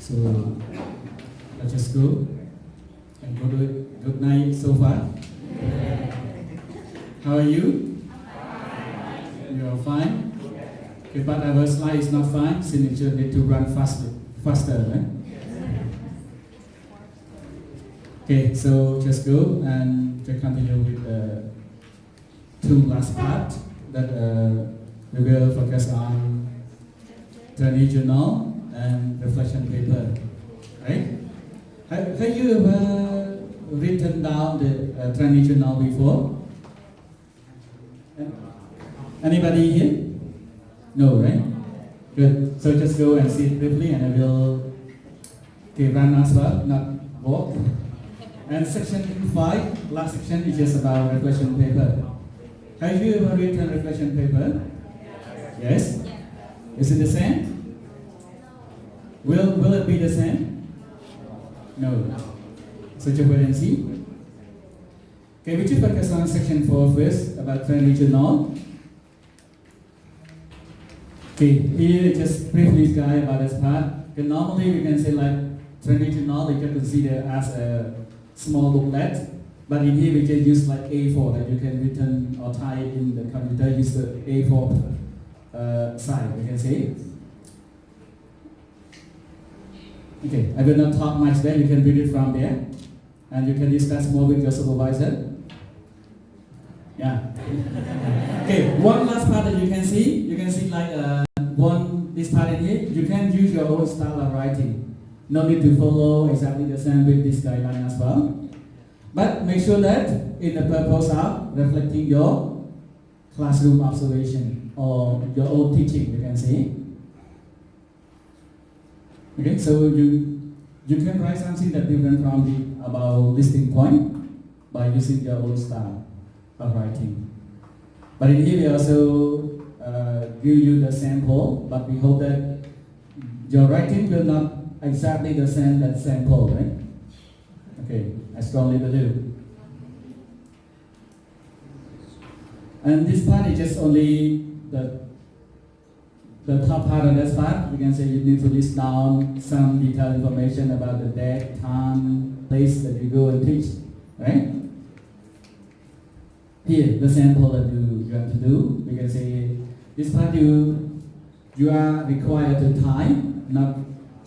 So let's just go and go to it. Good night so far. How are you? You are fine? Okay, but our slide is not fine, since you need to run faster, right? Okay, so just go and just continue with the two last part that we will focus on Trainee journal and reflection paper, right? Have you ever written down the Trainee journal before? Anybody here? No, right? Good. So just go and see it briefly, and I will run as well, not walk. And section 5, last section is just about reflection paper. Have you ever written reflection paper? Yes? Is it the same? Will it be the same? No. So just wait and see. Okay, we should focus on section 4 first, about Trainee journal. Okay, here just briefly guide about this part. Okay, normally we can say like Trainee journal, you can consider as a small booklet, but in here we just use like A4 that you can written or type in the computer, use the A4 size, you can say. Okay, I will not talk much there, you can read it from there, and you can discuss more with your supervisor. Yeah. Okay, one last part that you can see like this part in here, you can use your own style of writing. No need to follow exactly the same with this guideline as well. But make sure that in the purpose of reflecting your classroom observation or your own teaching, you can say. Okay, so you can write something that different from about listing point by using your own style of writing. But in here we also give you the sample, but we hope that your writing will not exactly the same that sample, right? Okay, I strongly believe. And this part is just only the top part of this part. You can say you need to list down some detailed information about the date, time, place that you go and teach, right? Here, the sample that you have to do. We can say this part you are required to type, not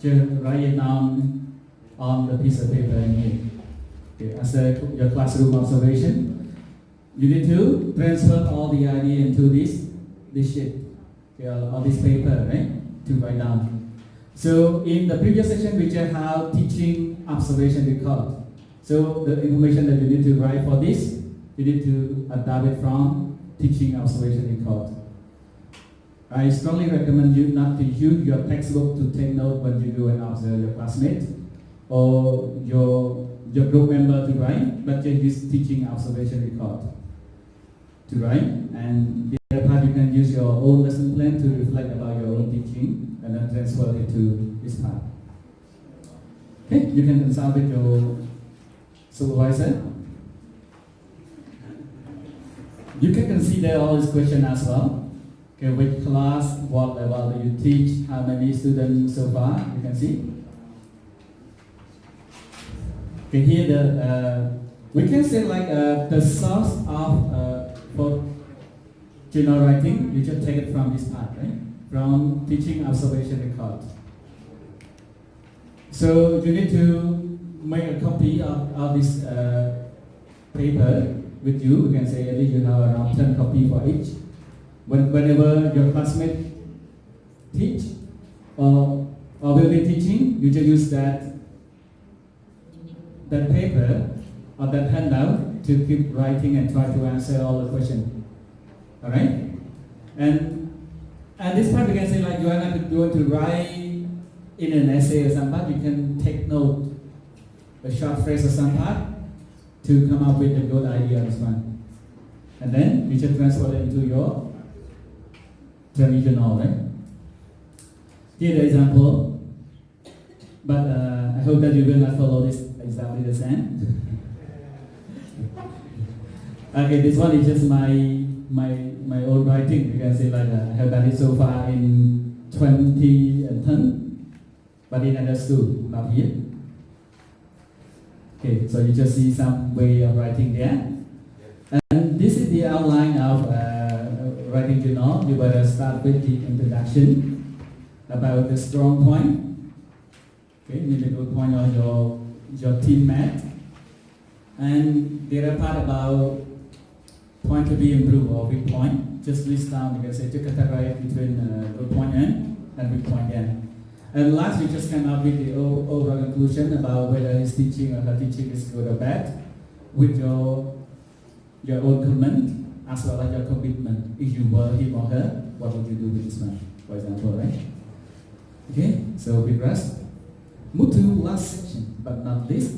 just write it down on the piece of paper in here. Okay, as your classroom observation, you need to transfer all the idea into this sheet, okay, or this paper, right, to write down. So in the previous section, we just have teaching observation record. So the information that you need to write for this, you need to adapt it from teaching observation record. I strongly recommend you not to use your textbook to take note when you go and observe your classmate or your group member to write, but just use teaching observation record to write. And the other part, you can use your own lesson plan to reflect about your own teaching and then transfer it to this part. Okay, you can consult with your supervisor. You can consider all these questions as well. Okay, which class, what level do you teach, how many students so far, you can see. Okay, here we can say like the source of for journal writing, you just take it from this part, right? From teaching observation record. So you need to make a copy of this paper with you. You can say at least you have around 10 copies for each. Whenever your classmate teach or will be teaching, you just use that paper or that handout to keep writing and try to answer all the questions. All right? And this part, we can say like you are not going to write in an essay or some part. You can take note, a short phrase or some part to come up with a good idea on this one. And then you just transfer it into your Trainee journal, right? Here the example, but I hope that you will not follow this exactly the same. Okay, this one is just my own writing. You can say like I have done it so far in 2010. but in another school, not here. Okay, so you just see some way of writing there. And this is the outline of writing journal. You better start with the introduction about the strong point. Okay, you need a good point on your team math. And there are part about point to be improved or weak point. Just list down, you can say to categorize between good point N and weak point N. And last, we just came up with the overall conclusion about whether his teaching or her teaching is good or bad with your own comment as well as your commitment. If you were him or her, what would you do with this man, for example, right? Okay, so big rest. Move to last section, but not this.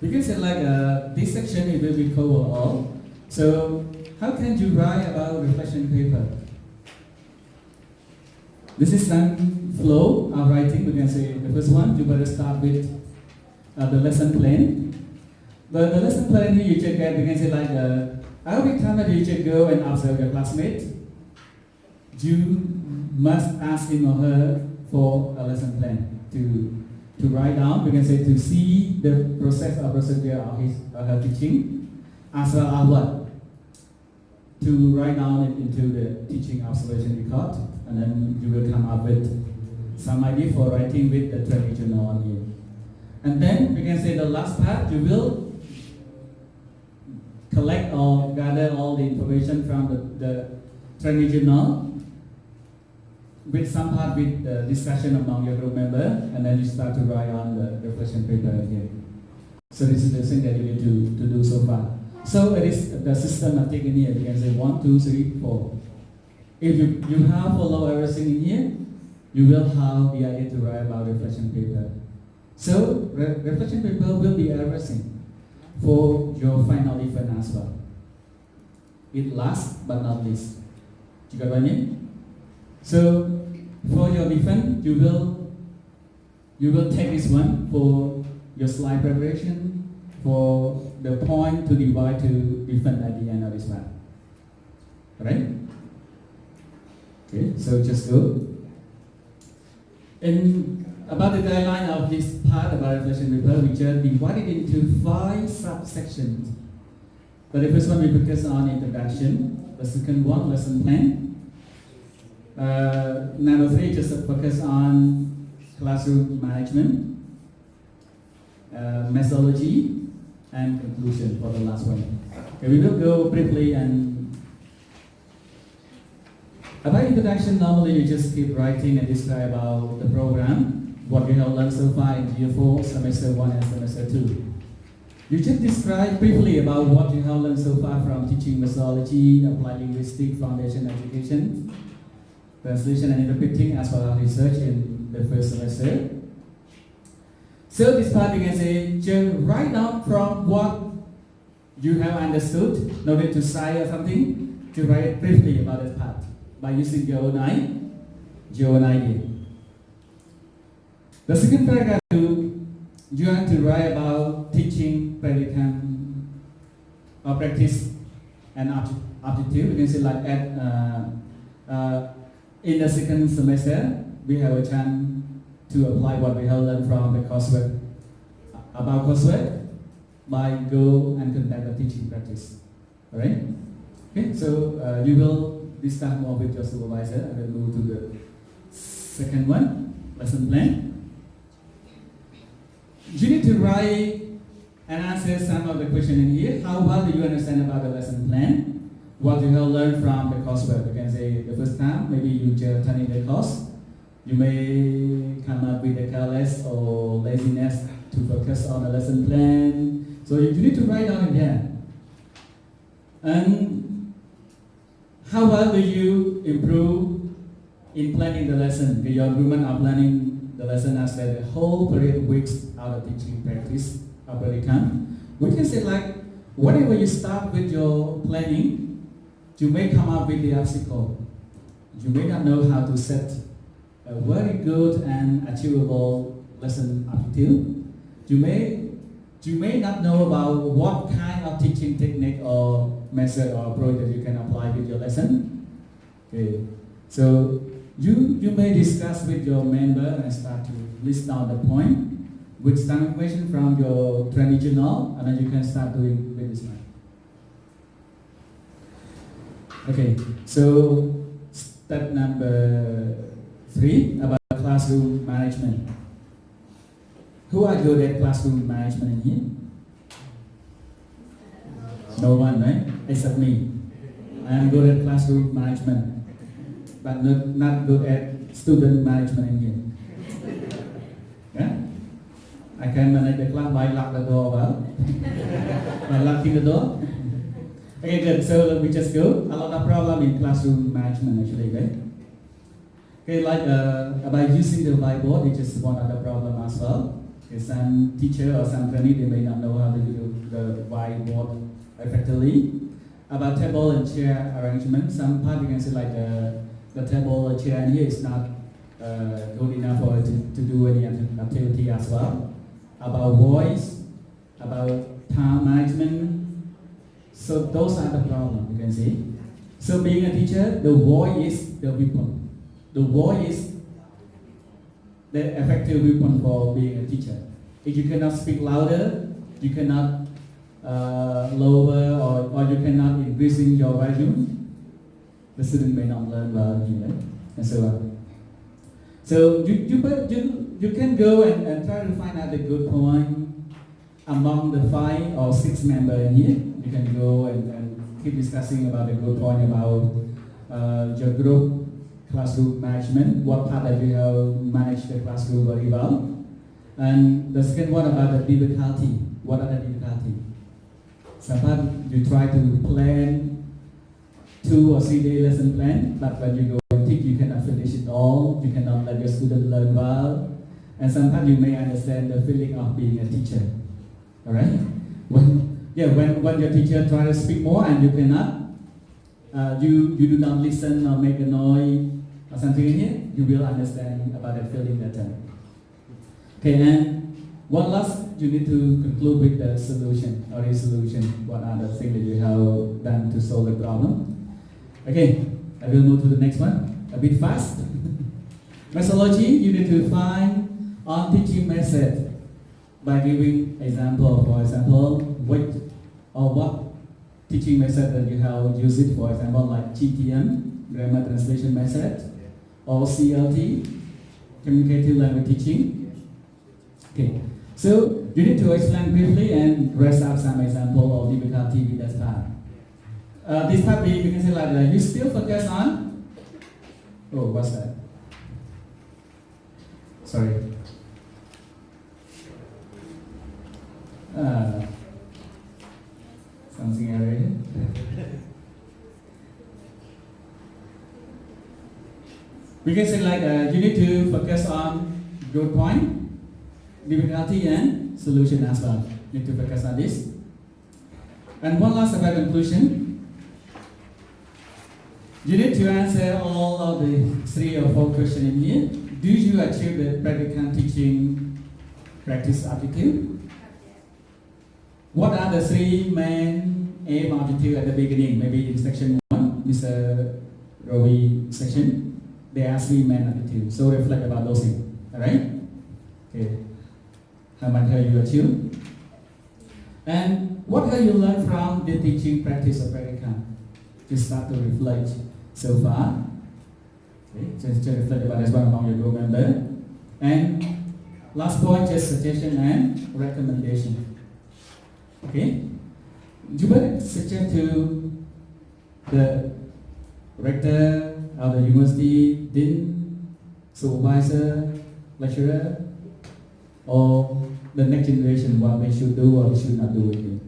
Because this section it will be covered all. So how can you write about reflection paper? This is some flow of writing. We can say the first one, you better start with the lesson plan. The lesson plan here you check out, we can say every time that you should go and observe your classmate, you must ask him or her for a lesson plan to write down. We can say to see the process or procedure of his or her teaching, as well as what? To write down it into the teaching observation record, and then you will come up with some idea for writing with the trainee journal on here. And then we can say the last part, you will collect or gather all the information from the trainee journal with some part with the discussion among your group member, and then you start to write on the reflection paper here. So this is the thing that you need to do so far. So it is the system I've taken here. You can say 1, 2, 3, 4. If you have followed everything in here, you will have the idea to write about reflection paper. So reflection paper will be everything for your final event as well. It last but not least. You got what I mean? So for your event, you will take this one for your slide preparation, for the point to divide to defend at the end of this one. Alright? Okay, so just go. And about the guideline of this part about reflection paper, we just divided into 5 subsections. But the first one we focus on introduction, the second one lesson plan. Number 3 just focus on classroom management, methodology, and conclusion for the last one. Okay, we will go briefly and about introduction. Normally you just keep writing and describe about the program, what we have learned so far in year 4, semester 1 and semester 2. You just describe briefly about what you have learned so far from teaching methodology, applied linguistic, foundation education, translation and interpreting, as well as research in the first semester. So this part you can say, just write down from what you have understood, no need to cite or something, to write briefly about that part by using your own idea. The second paragraph, you have to write about teaching, practicum, or practice and aptitude. You can say in the second semester, we have a chance to apply what we have learned from the coursework. About coursework, by go and conduct a teaching practice. Alright? Okay, so you will discuss more with your supervisor, and then move to the second one, lesson plan. You need to write and answer some of the questions in here. How well do you understand about the lesson plan? What you have learned from the coursework? You can say the first time, maybe you just attending the course. You may come up with a careless or laziness to focus on the lesson plan. So you need to write down in there. And how well do you improve in planning the lesson? Your improvement of planning the lesson as the whole period weeks out of teaching practice of Practicum. We can say whenever you start with your planning, you may come up with the obstacle. You may not know how to set a very good and achievable lesson aptitude. You may not know about what kind of teaching technique or method or approach that you can apply with your lesson. Okay, so You may discuss with your member and start to list down the point with some information from your trainee journal, and then you can start doing with this one. Okay, so step number 3 about classroom management. Who are good at classroom management in here? No one, right? Except me. I am good at classroom management, but not good at student management in here. Yeah? I can manage the class by lock the door well. By locking the door. Okay, good. So let me just go. A lot of problem in classroom management actually, right? Okay, like by using the whiteboard, which is one of the problem as well. Okay, some teacher or some trainee, they may not know how to do the whiteboard effectively. About table and chair arrangement, some part you can see like the table or chair in here is not good enough for it to do any activity as well. About voice, about time management. So those are the problems you can see. So being a teacher, the voice is the weapon. The voice is the effective weapon for being a teacher. If you cannot speak louder, you cannot lower or you cannot increasing your volume, the student may not learn well, and so on. So you can go and try to find out the good point among the 5 or 6 members in here. You can go and keep discussing about the good point about your group classroom management, what part that you have managed the classroom very well. And the second one about the difficulty. What are the difficulty? Sometimes you try to plan 2 or 3 day lesson plan, but when you go and teach, you cannot finish it all. You cannot let your student learn well. And sometimes you may understand the feeling of being a teacher. All right? When your teacher try to speak more and you cannot, you do not listen or make a noise or something in here, you will understand about that feeling better. Okay, and one last, you need to conclude with the solution or resolution. What are the things that you have done to solve the problem? Okay, I will move to the next one, a bit fast. Methodology, you need to find on teaching method by giving example. For example, which or what teaching method that you have used it, for example, like GTM, grammar translation method, or CLT, communicative language teaching. Okay, so you need to explain briefly and raise up some example of difficulty with that part. This part we can say like you still focus on. Oh, what's that? Sorry. Something error here. We can say like you need to focus on good point, difficulty and solution as well. You need to focus on this. And one last about conclusion. You need to answer all of the 3 or 4 questions in here. Do you achieve the practicum teaching practice objective? What are the 3 main aim objectives at the beginning? Maybe in section 1, Mr. Ravi section, there are 3 main objectives. So reflect about those things. Alright? Okay. How much have you achieved? And what have you learned from the teaching practice of practicum? Just start to reflect so far. Okay, just reflect about this one among your group member. And last point, just suggestion and recommendation. Okay, you might suggest to the rector of the university, dean, supervisor, lecturer, or the next generation what they should do or they should not do with it.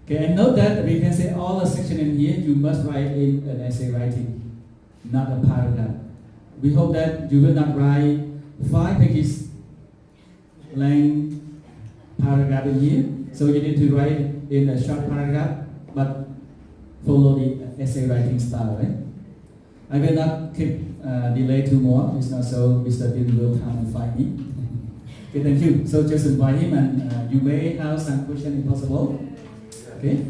Okay, and note that we can say all the section in here you must write in an essay writing, not a paragraph. We hope that you will not write 5 pages length paragraph in here. So you need to write in a short paragraph, but follow the essay writing style, right? I will not keep delay too more. It's not so Mr. Dean will come and find me. Okay, thank you. So just invite him and you may have some question if possible. Okay.